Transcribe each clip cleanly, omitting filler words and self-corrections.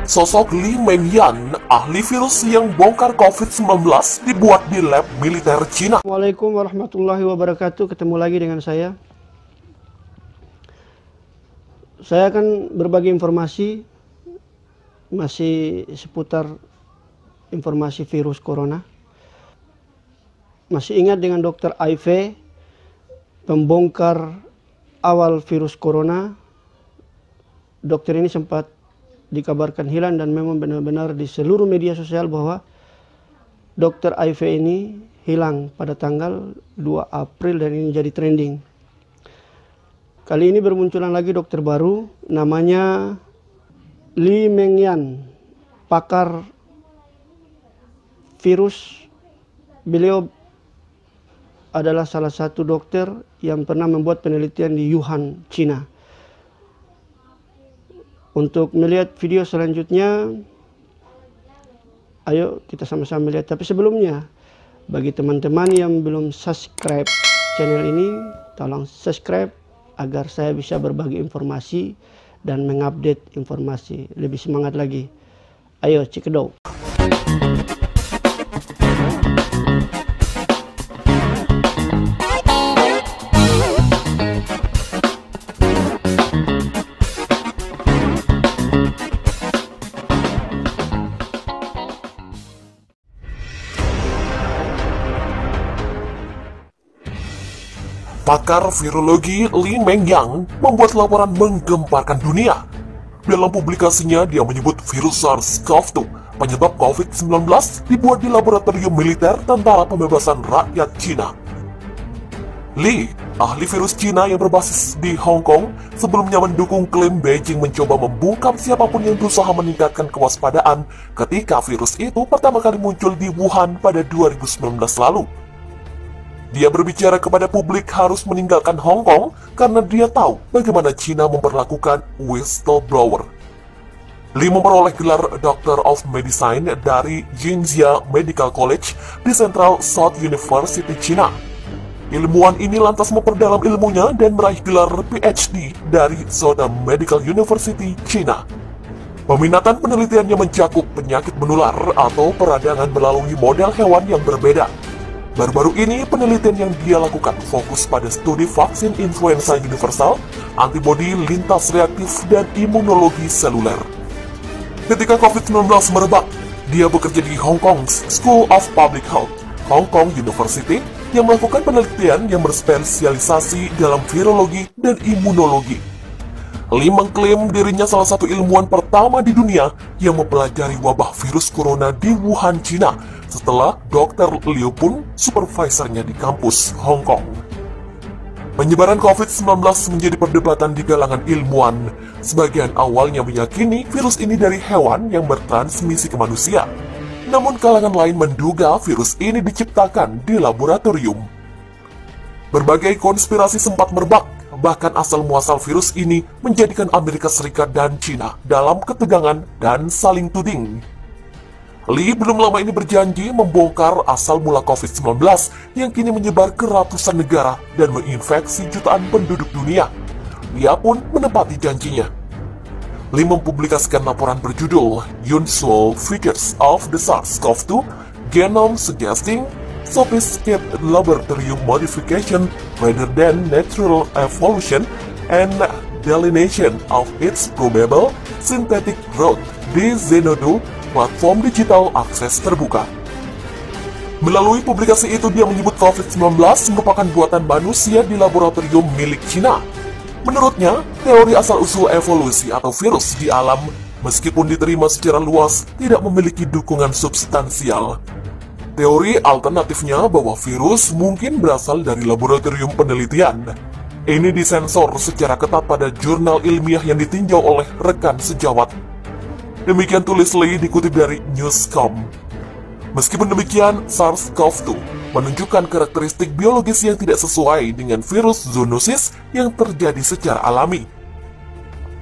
Sosok Li Mengyan, ahli virus yang bongkar COVID-19 dibuat di lab militer Cina. Assalamualaikum warahmatullahi wabarakatuh. Ketemu lagi dengan saya. Saya akan berbagi informasi masih seputar informasi virus corona. Masih ingat dengan Dr. IV, pembongkar awal virus corona. Dokter ini sempat dikabarkan hilang dan memang benar-benar di seluruh media sosial bahwa Dr. IV ini hilang pada tanggal 2 April dan ini jadi trending. Kali ini bermunculan lagi dokter baru namanya Li Mengyan, pakar virus. Beliau adalah salah satu dokter yang pernah membuat penelitian di Wuhan, Cina. Untuk melihat video selanjutnya, ayo kita sama-sama melihat. Tapi sebelumnya, bagi teman-teman yang belum subscribe channel ini, tolong subscribe agar saya bisa berbagi informasi dan mengupdate informasi lebih semangat lagi. Ayo cekidot. Pakar virologi Li Mengyan membuat laporan menggemparkan dunia. Dalam publikasinya, dia menyebut virus SARS-CoV-2, penyebab COVID-19, dibuat di laboratorium militer Tentara Pembebasan Rakyat Cina. Li, ahli virus Cina yang berbasis di Hong Kong, sebelumnya mendukung klaim Beijing mencoba membungkam siapapun yang berusaha meningkatkan kewaspadaan ketika virus itu pertama kali muncul di Wuhan pada 2019 lalu. Dia berbicara kepada publik harus meninggalkan Hong Kong karena dia tahu bagaimana Cina memperlakukan whistleblower. Li memperoleh gelar Doctor of Medicine dari Jinxia Medical College di Central South University, Cina. Ilmuwan ini lantas memperdalam ilmunya dan meraih gelar PhD dari Soda Medical University, Cina. Peminatan penelitiannya mencakup penyakit menular atau peradangan melalui model hewan yang berbeda. Baru-baru ini, penelitian yang dia lakukan fokus pada studi vaksin influenza universal, antibodi lintas reaktif, dan imunologi seluler. Ketika COVID-19 merebak, dia bekerja di Hong Kong School of Public Health, Hong Kong University, yang melakukan penelitian yang berspesialisasi dalam virologi dan imunologi. Li mengklaim dirinya salah satu ilmuwan pertama di dunia yang mempelajari wabah virus corona di Wuhan, Cina, setelah Dr. Liu pun supervisornya di kampus Hong Kong. Penyebaran COVID-19 menjadi perdebatan di kalangan ilmuwan. Sebagian awalnya meyakini virus ini dari hewan yang bertransmisi ke manusia. Namun kalangan lain menduga virus ini diciptakan di laboratorium. Berbagai konspirasi sempat merebak, bahkan asal-muasal virus ini menjadikan Amerika Serikat dan Cina dalam ketegangan dan saling tuding. Li belum lama ini berjanji membongkar asal mula COVID-19 yang kini menyebar ke ratusan negara dan menginfeksi jutaan penduduk dunia. Dia pun menepati janjinya. Li mempublikasikan laporan berjudul Unusual Features of the SARS-CoV-2 Genome Suggesting Sophisticated Laboratory Modification Rather than Natural Evolution and Delineation of its Probable Synthetic Growth di Zenodo, platform digital akses terbuka. Melalui publikasi itu, dia menyebut COVID-19 merupakan buatan manusia di laboratorium milik Cina. Menurutnya, teori asal-usul evolusi atau virus di alam, meskipun diterima secara luas, tidak memiliki dukungan substansial. Teori alternatifnya bahwa virus mungkin berasal dari laboratorium penelitian. Ini disensor secara ketat pada jurnal ilmiah yang ditinjau oleh rekan sejawat. Demikian tulis Li dikutip dari Newscom. Meskipun demikian, SARS-CoV-2 menunjukkan karakteristik biologis yang tidak sesuai dengan virus zoonosis yang terjadi secara alami.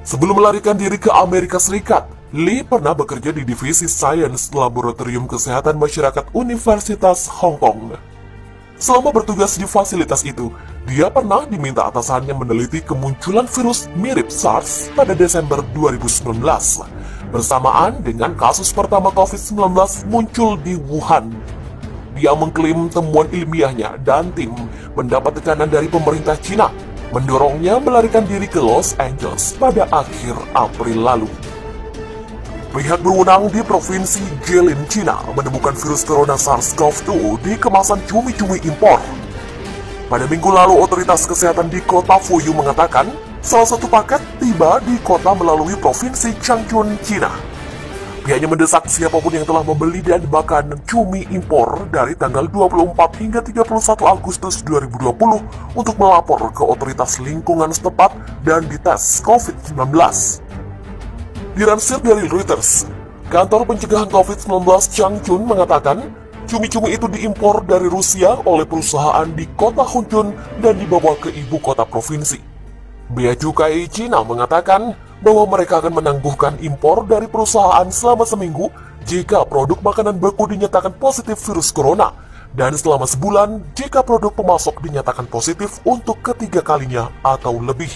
Sebelum melarikan diri ke Amerika Serikat, Li pernah bekerja di Divisi Sains Laboratorium Kesehatan Masyarakat Universitas Hong Kong. Selama bertugas di fasilitas itu, dia pernah diminta atasannya meneliti kemunculan virus mirip SARS pada Desember 2019. bersamaan dengan kasus pertama COVID-19 muncul di Wuhan. Dia mengklaim temuan ilmiahnya dan tim mendapat tekanan dari pemerintah Cina, mendorongnya melarikan diri ke Los Angeles pada akhir April lalu. Pihak berwenang di Provinsi Jilin, Cina menemukan virus corona SARS-CoV-2 di kemasan cumi-cumi impor. Pada minggu lalu, otoritas kesehatan di kota Fuyou mengatakan salah satu paket tiba di kota melalui Provinsi Changchun, Cina. Pihaknya mendesak siapapun yang telah membeli dan makan cumi impor dari tanggal 24 hingga 31 Agustus 2020 untuk melapor ke otoritas lingkungan setempat dan dites COVID-19. Dilansir dari Reuters, kantor pencegahan COVID-19 Changchun mengatakan cumi-cumi itu diimpor dari Rusia oleh perusahaan di kota Hunchun dan dibawa ke ibu kota provinsi. Bea Cukai Cina mengatakan bahwa mereka akan menangguhkan impor dari perusahaan selama seminggu jika produk makanan beku dinyatakan positif virus corona, dan selama sebulan jika produk pemasok dinyatakan positif untuk ketiga kalinya atau lebih.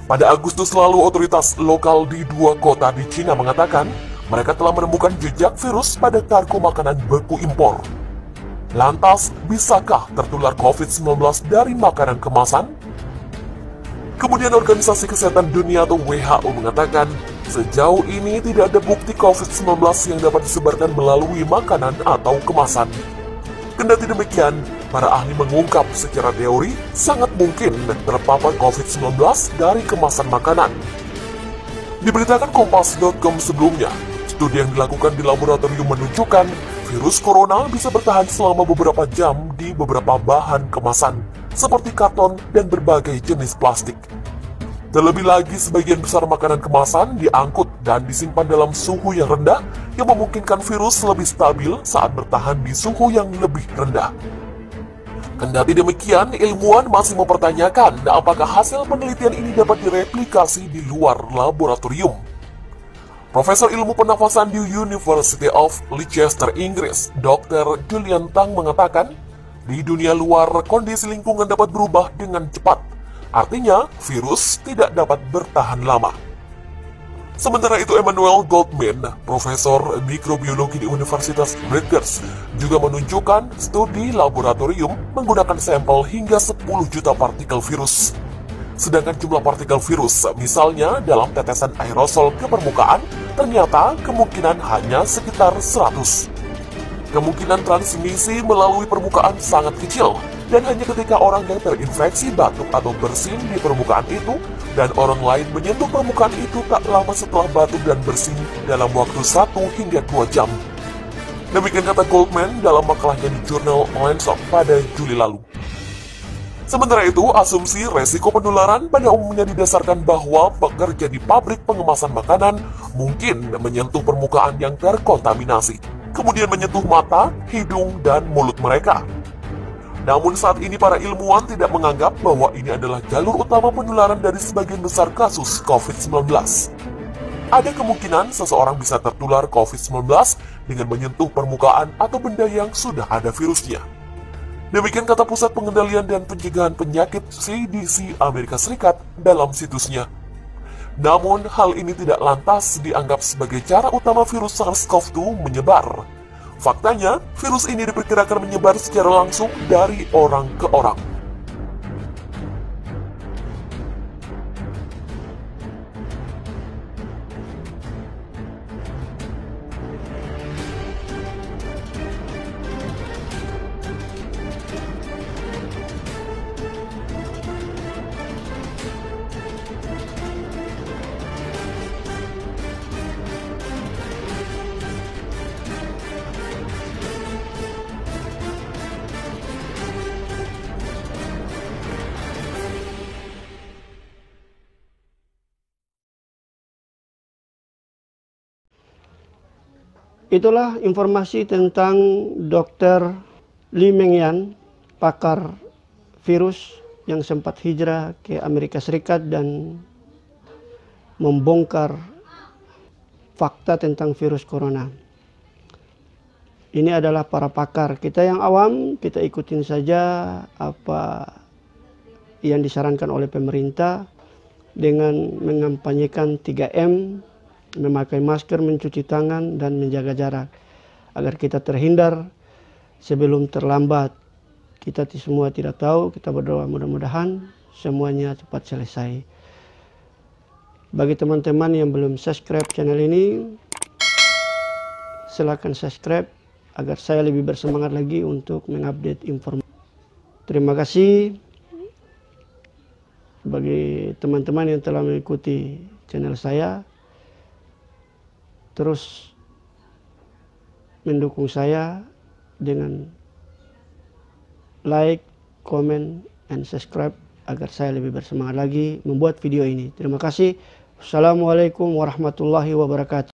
Pada Agustus lalu, otoritas lokal di 2 kota di Cina mengatakan mereka telah menemukan jejak virus pada kargo makanan beku impor. Lantas, bisakah tertular COVID-19 dari makanan kemasan? Kemudian Organisasi Kesehatan Dunia atau WHO mengatakan sejauh ini tidak ada bukti COVID-19 yang dapat disebarkan melalui makanan atau kemasan. Kendati demikian, para ahli mengungkap secara teori sangat mungkin terpapar COVID-19 dari kemasan makanan. Diberitakan Kompas.com sebelumnya, studi yang dilakukan di laboratorium menunjukkan virus corona bisa bertahan selama beberapa jam di beberapa bahan kemasan, seperti karton dan berbagai jenis plastik. Terlebih lagi, sebagian besar makanan kemasan diangkut dan disimpan dalam suhu yang rendah yang memungkinkan virus lebih stabil saat bertahan di suhu yang lebih rendah. Kendati demikian, ilmuwan masih mempertanyakan apakah hasil penelitian ini dapat direplikasi di luar laboratorium. Profesor Ilmu Pernafasan di University of Leicester, Inggris, Dr. Julian Tang mengatakan, di dunia luar kondisi lingkungan dapat berubah dengan cepat. Artinya, virus tidak dapat bertahan lama. Sementara itu, Emmanuel Goldman, profesor mikrobiologi di Universitas Rutgers, juga menunjukkan studi laboratorium menggunakan sampel hingga 10 juta partikel virus. Sedangkan jumlah partikel virus, misalnya dalam tetesan aerosol ke permukaan, ternyata kemungkinan hanya sekitar 100. Kemungkinan transmisi melalui permukaan sangat kecil, dan hanya ketika orang yang terinfeksi batuk atau bersin di permukaan itu, dan orang lain menyentuh permukaan itu tak lama setelah batuk dan bersin dalam waktu 1 hingga 2 jam. Demikian kata Goldman dalam makalahnya di jurnal Lancet pada Juli lalu. Sementara itu, asumsi resiko penularan pada umumnya didasarkan bahwa pekerja di pabrik pengemasan makanan mungkin menyentuh permukaan yang terkontaminasi, kemudian menyentuh mata, hidung, dan mulut mereka. Namun saat ini para ilmuwan tidak menganggap bahwa ini adalah jalur utama penularan dari sebagian besar kasus COVID-19. Ada kemungkinan seseorang bisa tertular COVID-19 dengan menyentuh permukaan atau benda yang sudah ada virusnya. Demikian kata Pusat Pengendalian dan Pencegahan Penyakit CDC Amerika Serikat dalam situsnya. Namun hal ini tidak lantas dianggap sebagai cara utama virus SARS-CoV-2 menyebar. Faktanya, virus ini diperkirakan menyebar secara langsung dari orang ke orang. Itulah informasi tentang Dr. Li Mengyan, pakar virus yang sempat hijrah ke Amerika Serikat dan membongkar fakta tentang virus corona. Ini adalah para pakar. Kita yang awam, kita ikutin saja apa yang disarankan oleh pemerintah dengan mengampanyekan 3M memakai masker, mencuci tangan, dan menjaga jarak agar kita terhindar sebelum terlambat. Kita semua tidak tahu, kita berdoa mudah-mudahan semuanya cepat selesai. Bagi teman-teman yang belum subscribe channel ini, silakan subscribe agar saya lebih bersemangat lagi untuk mengupdate informasi. Terima kasih bagi teman-teman yang telah mengikuti channel saya. Terus mendukung saya dengan like, comment, and subscribe agar saya lebih bersemangat lagi membuat video ini. Terima kasih. Assalamualaikum warahmatullahi wabarakatuh.